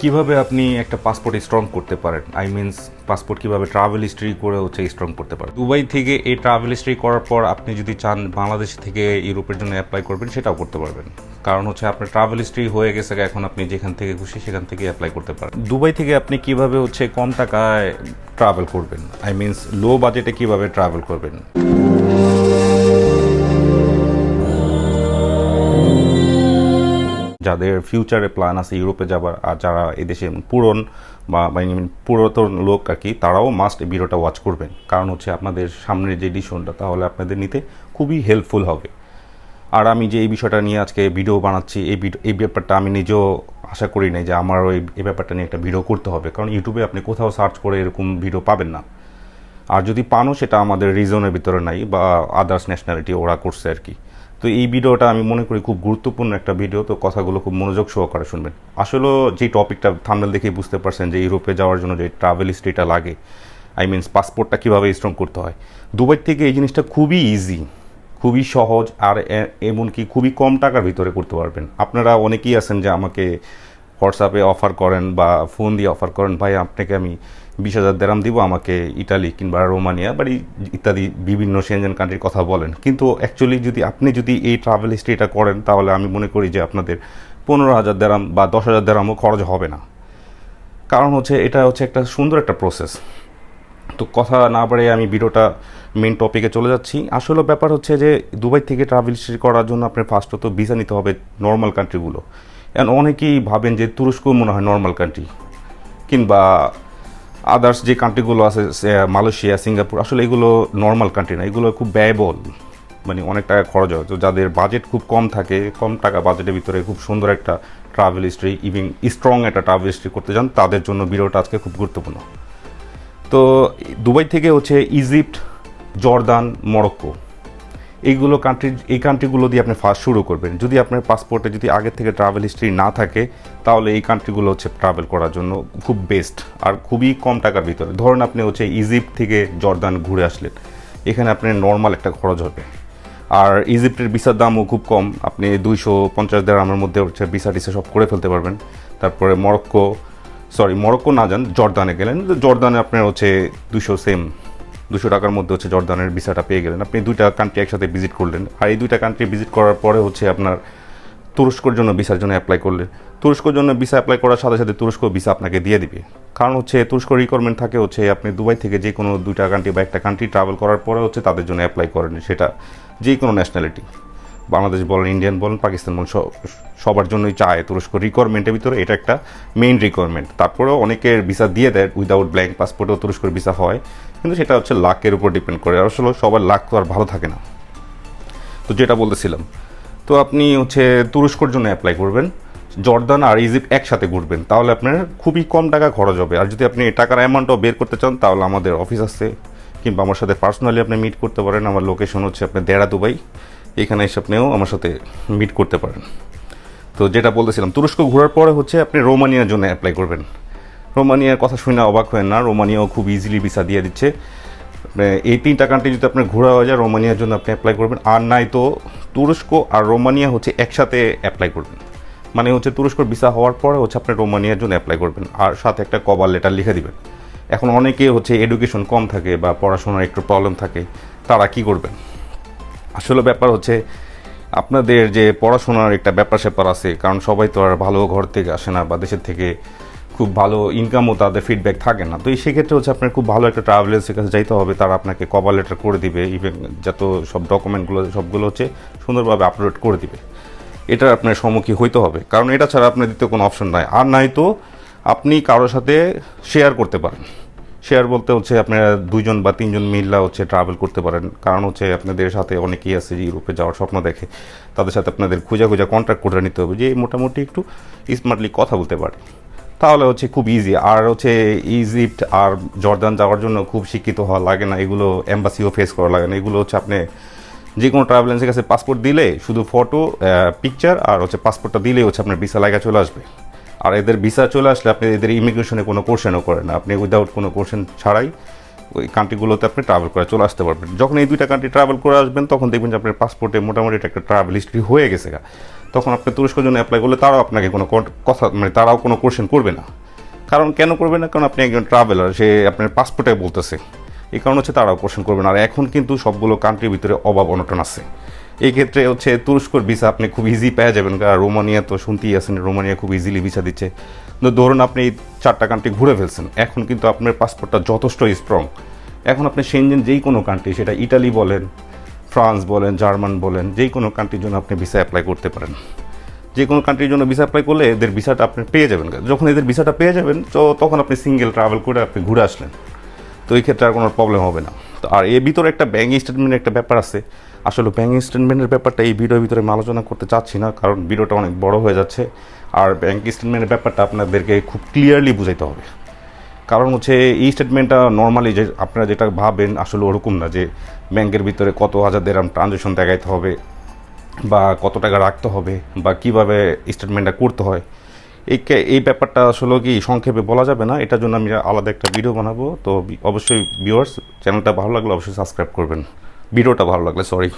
কিভাবে আপনি একটা পাসপোর্ট স্ট্রং করতে পারেন? আই মিনস পাসপোর্ট কিভাবে ট্রাভেল হিস্ট্রি করে স্ট্রং করতে পারেন? দুবাই থেকে এই ট্রাভেল হিস্ট্রি করার পর আপনি যদি চান বাংলাদেশ থেকে ইউরোপের জন্য অ্যাপ্লাই করবেন, সেটাও করতে পারবেন। কারণ আপনার ট্রাভেল হিস্ট্রি হয়ে গেছে, এখন আপনি যেখান থেকে খুশি সেখান থেকে অ্যাপ্লাই করতে পারেন। দুবাই থেকে আপনি কিভাবে কম টাকায় ট্রাভেল করবেন, আই মিনস লো বাজেটে কিভাবে ট্রাভেল করবেন। যাদের ফিউচারে প্ল্যান আছে ইউরোপে যাবার, আর যারা এদেশে পুরাতন লোক আর কি, তারাও মাস্ট এই ভিডিওটা ওয়াচ করবেন। কারণ আপনাদের সামনের যে ডিসিশনটা তাহলে আপনাদের নিতে খুবই হেল্পফুল হবে। আর আমি যে এই বিষয়টা নিয়ে আজকে ভিডিও বানাচ্ছি, এই ব্যাপারটা আমি নিজেও আশা করি নাই যে আমার এই ব্যাপারটা নিয়ে একটা ভিডিও করতে হবে। কারণ ইউটিউবে আপনি কোথাও সার্চ করে এরকম ভিডিও পাবেন না। আর যদি পানও সেটা আমাদের রিজনের ভিতরে নাই, বা আদার্স ন্যাশনালিটি ওরা করছে আর কি। তো এই ভিডিওটা আমি মনে করি খুব গুরুত্বপূর্ণ একটা ভিডিও, তো কথাগুলো খুব মনোযোগ সহকারে শুনবেন। আসলে যে টপিকটা থাম্বনেল দেখেই বুঝতে পারছেন যে ইউরোপে যাওয়ার জন্য যে ট্রাভেল হিস্ট্রিটা লাগে, আই মিনস পাসপোর্টটা কীভাবে স্ট্রং করতে হয়। দুবাই থেকে এই জিনিসটা খুবই ইজি, খুবই সহজ, আর এমনকি খুবই কম টাকার ভিতরে করতে পারবেন। আপনারা অনেকেই আছেন যে আমাকে হোয়াটসঅ্যাপে অফার করেন বা ফোন দিয়ে অফার করেন, ভাই আপনাকে আমি 20,000 দেরাম দিব, আমাকে ইটালি কিংবা রোমানিয়া বা ইত্যাদি বিভিন্ন সেনজেন কান্ট্রির কথা বলেন। কিন্তু অ্যাকচুয়ালি আপনি যদি এই ট্রাভেল হিস্ট্রিটা করেন, তাহলে আমি মনে করি যে আপনাদের 15,000 দেরাম বা 10,000 দেরামও খরচ হবে না। কারণ এটা একটা সুন্দর একটা প্রসেস। তো কথা না বাড়িয়ে আমি ভিডিওটা মেন টপিকে চলে যাচ্ছি। আসলে ব্যাপার যে দুবাই থেকে ট্রাভেল হিস্ট্রি করার জন্য আপনার ফার্স্টত ভিসা নিতে হবে নর্মাল কান্ট্রিগুলো। এখন অনেকেই ভাবেন যে তুরস্ক মনে হয় নর্মাল কান্ট্রি, কিংবা আদার্স যে কান্ট্রিগুলো আছে মালয়েশিয়া, সিঙ্গাপুর, আসলে এগুলো নর্মাল কান্ট্রি না, এগুলো খুব ব্যয়বহুল, অনেক টাকা খরচ হয়। তো যাদের বাজেট খুব কম থাকে, কম টাকা বাজেটের ভিতরে খুব সুন্দর একটা ট্রাভেল হিস্ট্রি, ইভিন স্ট্রং একটা ট্রাভেল হিস্ট্রি করতে চান, তাদের জন্য ভিডিওটা আজকে খুব গুরুত্বপূর্ণ। তো দুবাই থেকে ইজিপ্ট, জর্দান, মরক্কো, এই কান্ট্রিগুলো দিয়ে আপনি ফার্স্ট শুরু করবেন। যদি আপনার পাসপোর্টে যদি আগের থেকে ট্রাভেল হিস্ট্রি না থাকে, তাহলে এই কান্ট্রিগুলো ট্রাভেল করার জন্য খুব বেস্ট, আর খুবই কম টাকার ভিতরে। ধরুন আপনি ইজিপ্ট থেকে জর্দান ঘুরে আসলেন, এখানে আপনার নর্মাল একটা খরচ হবে। আর ইজিপ্টের ভিসার দামও খুব কম, আপনি 250 দেরহামের মধ্যে ভিসা টিসা সব করে ফেলতে পারবেন। তারপরে মরক্কো না যান, জর্দানে গেলেন, জর্দানে আপনার 200 টাকার মধ্যে জর্দানের ভিসাটা পেয়ে গেলেন। আপনি দুইটা কান্ট্রি একসাথে ভিজিট করলেন। আর এই দুইটা কান্ট্রি ভিজিট করার পরে আপনার তুরস্কর জন্য ভিসার জন্য অ্যাপ্লাই করলেন। তুরস্কর জন্য ভিসা অ্যাপ্লাই করার সাথে সাথে তুরস্ক ভিসা আপনাকে দিয়ে দিবে। কারণ তুরস্ক রিকোয়ারমেন্ট থাকে আপনি দুবাই থেকে যে কোনো দুইটা কান্ট্রি বা একটা কান্ট্রি ট্রাভেল করার পরে তাদের জন্য অ্যাপ্লাই করেন, সেটা যে কোনো ন্যাশনালিটি, বাংলাদেশ বলেন, ইন্ডিয়ান বলেন, পাকিস্তান বলেন, সবার জন্যই চায় তুরস্ক রিকোয়ারমেন্টের ভিতরে এটা একটা মেইন রিকোয়ারমেন্ট। তারপরেও অনেকের ভিসা দিয়ে দেয়, উইদাউট ব্ল্যাঙ্ক পাসপোর্টেও তুরস্কর ভিসা হয়, কিন্তু সেটা লাকের উপর ডিপেন্ড করে। আসলে সবার লাক তো আর ভালো থাকে না। তো যেটা বলতেছিলাম, তো আপনি তুরস্কর জন্য অ্যাপ্লাই করবেন, জর্দান আর ইজিপ্ট একসাথে ঘুরবেন, তাহলে আপনার খুবই কম টাকা খরচ হবে। আর যদি আপনি টাকার অ্যামাউন্টও বের করতে চান, তাহলে আমাদের অফিস আছে, কিংবা আমার সাথে পার্সোনালি আপনি মিট করতে পারেন। আমার লোকেশন আপনার দেরা দুবাই, এখানে এসে আপনিও আমার সাথে মিট করতে পারেন। তো যেটা বলতেছিলাম, তুরস্ক ঘোরার পরে আপনি রোমানিয়ার জন্য অ্যাপ্লাই করবেন। রোমানিয়ার কথা শুনে অবাক হবেন না, রোমানিয়াও খুব ইজিলি ভিসা দিয়ে দিচ্ছে। এই তিনটা কান্ট্রি যদি আপনার ঘোরা হয়ে যায়, রোমানিয়ার জন্য আপনি অ্যাপ্লাই করবেন। আর নাই তো তুরস্ক আর রোমানিয়া একসাথে অ্যাপ্লাই করবেন, তুরস্কর ভিসা হওয়ার পরে আপনি রোমানিয়ার জন্য অ্যাপ্লাই করবেন, আর সাথে একটা কভার লেটার লিখে দিবেন। এখন অনেকে এডুকেশন কম থাকে বা পড়াশোনার একটু প্রবলেম থাকে, তারা কি করবেন? আসলে ব্যাপার আপনাদের যে পড়াশোনার একটা ব্যাপার স্যাপার আছে, কারণ সবাই তো আর ভালো ঘর থেকে আসে না, বা দেশের থেকে খুব ভালো ইনকামও তাদের ফিডব্যাক থাকে না। তো সেক্ষেত্রে আপনার খুব ভালো একটা ট্রাভেল এজেন্সির কাছে যাইতে হবে, তারা আপনাকে কভার লেটার করে দিবে, ইভেন যত সব ডকুমেন্টগুলো সবগুলো সুন্দরভাবে আপলোড করে দিবে। এটা আপনার সম্মুখীন হইতে হবে, কারণ এটা ছাড়া আপনার দিতে কোনো অপশন নাই। আর নাই তো আপনি কারোর সাথে শেয়ার করতে পারেন। শেয়ার বলতে আপনারা 2জন বা 3জন মিল্লা ট্রাভেল করতে পারেন। কারণ আপনাদের সাথে অনেকেই আছে যে ইউরোপে যাওয়ার স্বপ্ন দেখে, তাদের সাথে আপনাদের খুঁজা কন্ট্যাক্ট করে নিতে হবে, যে মোটামুটি একটু স্মার্টলি কথা বলতে পারে, তাহলে খুব ইজি। আর ইজিপ্ট আর জর্দান যাওয়ার জন্য খুব শিক্ষিত হওয়া লাগে না, এগুলো এম্বাসিও ফেস করা লাগে না। এগুলো আপনি যে কোনো ট্রাভেল এজেন্সির কাছে পাসপোর্ট দিলে শুধু ফটো, পিকচার আর পাসপোর্টটা দিলেই আপনার ভিসা লাগা চলে আসবে। আর এদের ভিসা চলে আসলে আপনি এদের ইমিগ্রেশনে কোনো কোশ্চেনও করেন না, আপনি উইদাউট কোনো কোশ্চেন ছাড়াই ওই কান্ট্রিগুলোতে আপনি ট্রাভেল করে চলে আসতে পারবেন। যখন এই 2টা কান্ট্রি ট্রাভেল করে আসবেন তখন দেখবেন যে আপনার পাসপোর্টে মোটামুটি একটা ট্রাভেল হিস্ট্রি হয়ে গেছে। তখন আপনি তুরস্কের জন্য অ্যাপ্লাই করলে তারাও আপনাকে কোনো কথা তারাও কোনো কোশ্চেন করবে না। কারণ কেন করবে না? কারণ আপনি একজন ট্রাভেলার, সে আপনার পাসপোর্টে বলতেছে, এই কারণ হচ্ছে তারাও কোশ্চেন করবে না। আর এখন কিন্তু সবগুলো কান্ট্রির ভিতরে অভাব অনটন আছে। এই ক্ষেত্রে হচ্ছে তুরস্কর ভিসা আপনি খুব ইজি পেয়ে যাবেন। কারণ রোমানিয়া তো শুনতেই আছেন, রোমানিয়া খুব ইজিলি ভিসা দিচ্ছে। তো ধরুন আপনি এই 4টা কান্ট্রি ঘুরে ফেলছেন, এখন কিন্তু আপনার পাসপোর্টটা যথেষ্ট স্ট্রং। এখন আপনি সেনজেন যেই কোনো কান্ট্রি, সেটা ইটালি বলেন, ফ্রান্স বলেন, জার্মান বলেন, যেই কোনো কান্ট্রির জন্য আপনি ভিসা অ্যাপ্লাই করতে পারেন। যে কোনো কান্ট্রির জন্য ভিসা অ্যাপ্লাই করলে এদের ভিসাটা আপনি পেয়ে যাবেন। যখন এদের ভিসাটা পেয়ে যাবেন তো তখন আপনি সিঙ্গেল ট্রাভেল করে আপনি ঘুরে আসলেন, তো এই ক্ষেত্রে আর কোনো প্রবলেম হবে না। তো আর এর ভিতরে একটা ব্যাঙ্ক স্টেটমেন্টের একটা ব্যাপার আছে। আসলে ব্যাঙ্ক স্টেটমেন্টের ব্যাপারটা এই ভিডিওর ভিতরে আমি আলোচনা করতে চাচ্ছি না, কারণ ভিডিওটা অনেক বড় হয়ে যাচ্ছে। আর ব্যাঙ্ক স্টেটমেন্টের ব্যাপারটা আপনাদেরকে খুব ক্লিয়ারলি বুঝাইতে হবে। কারণ হচ্ছে এই স্টেটমেন্টটা নর্মালি যে আপনারা যেটা ভাবেন আসলে ওরকম না, যে ব্যাংকের ভিতরে কত হাজার দেড়াম ট্রানজ্যাকশন দেখাইতে হবে বা কত টাকা রাখতে হবে বা কীভাবে স্টেটমেন্টটা করতে হয়। এই ব্যাপারটা আসলে কি সংক্ষেপে বলা যাবে না, এটার জন্য আমি আলাদা একটা ভিডিও বানাবো। তো অবশ্যই ভিউয়ার্স, চ্যানেলটা ভালো লাগলে অবশ্যই সাবস্ক্রাইব করবেন, ভিডিওটা ভালো লাগলে, সরি।